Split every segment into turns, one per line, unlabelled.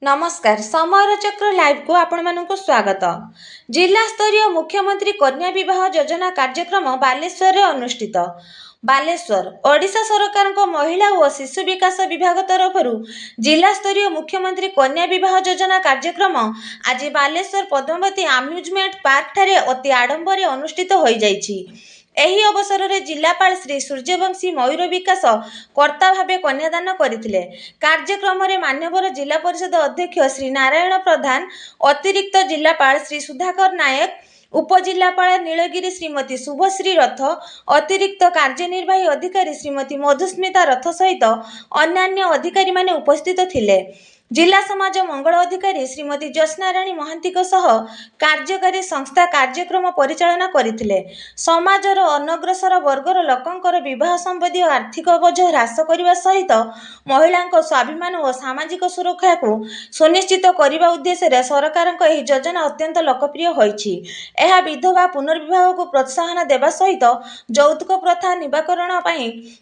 नमस्कार समर चक्र लाइव को आपण मानक स्वागत। जिला स्तरीय मुख्यमंत्री कन्या विवाह योजना कार्यक्रम बालेश्वर अनुष्ठित। बालेश्वर ओडिशा सरकार महिला और शिशु विकास विभाग तरफ जिला स्तरीय मुख्यमंत्री कन्या विवाह योजना कार्यक्रम आज बालेश्वर पद्मावती आम्यूजमेंट पार्क ठारे अति आडंबर अनुष्ठित हो जाइछि। एही अवसर में जिलापाल श्री सूर्यवंशी मयूर विकास कर्ता भावे कन्यादान करथिले। कार्यक्रम में मान्यवर जिला परिषद अध्यक्ष श्री नारायण प्रधान, अतिरिक्त जिलापाल श्री सुधाकर नायक, उपजिलापाल नीलगिरी श्रीमती शुभश्री रथ, अतिरिक्त कार्यनिर्वाही अधिकारी श्रीमती मधुस्मिता रथ सहित अन्यान्य अधिकारी माने उपस्थित थिले। जिला समाज मंगल अधिकारी श्रीमती ज्योत्स्ना राणी महांती कार्यकारी संस्था कार्यक्रम परिचालना करथिले। समाजर अनग्रसर वर्गर लोकंकर विवाह संबंधी आर्थिक बोझ ह्रास करने सहित महिला स्वाभिमान और सामाजिक सुरक्षा को सुनिश्चित करने उद्देश्य सरकार योजना अत्यंत लोकप्रिय होइछि। यह विधवा पुनर्विवाह को प्रोत्साहन देवा सहित यौतुक प्रथा निवारण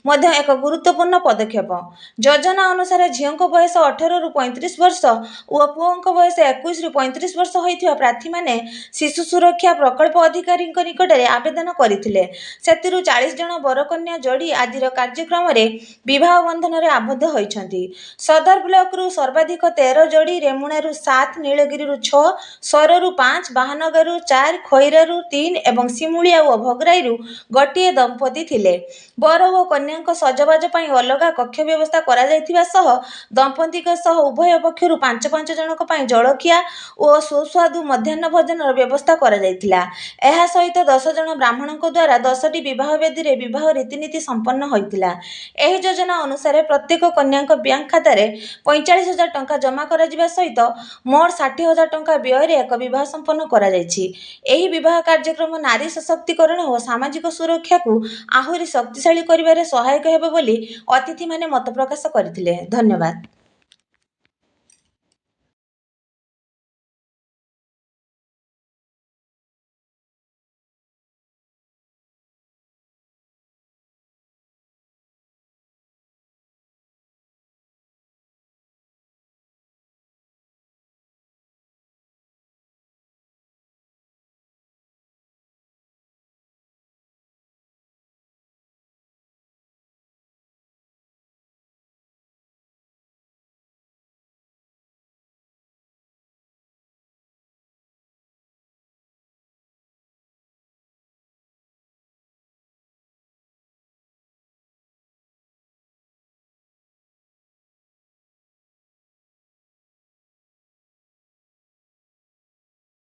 मध्य एक गुरुत्वपूर्ण पदक्षेप। योजना अनुसार झील बयस 18 रु 35 वर्ष और पुओं बयस 21 रु 35 वर्ष होइथिबा प्रार्थी माने शिशु सुरक्षा प्रकल्प अधिकारी निकट में आवेदन करथिले। सेतिरु 40 जन बरकन्या जोड़ी आज कार्यक्रम में विवाह बंधन में आबद्ध होइछंती। सदर ब्लॉक रु सर्वाधिक 13 जोड़ी, रेमुणारु 7, नीलगिरी 6, सरु 5, बाहानगरु 4, खैरारु 3 एवं सिमुलिया और भगराईरु गोटे दंपति थिले। बर और कन्या सजबाज पई अलगा कक्ष व्यवस्था करा जायथिबा सह दंपति सह उभय पक्षरु 5-5 जनक पई जलखिया और सुस्वादु मध्याह्न भोजन व्यवस्था करा जायतिला। एहा सहित 10 जन ब्राह्मणों द्वारा 10टी विवाह वेदी रे विवाह रीतिनीति संपन्न होइतिला। एही योजना अनुसार प्रत्येक कन्या बैंक खाता रे 45,000 टंका जमा करा जिबा सहित मोट 60,000 टंका व्यय रे एक विवाह संपन्न करा जायछि। एही विवाह कार्यक्रम नारी सशक्तिकरण और सामाजिक सुरक्षा को आहुरी शक्तिशाली करिबारे सहायक हेबो बोली अतिथि माने मत प्रकाश करथिले। धन्यवाद।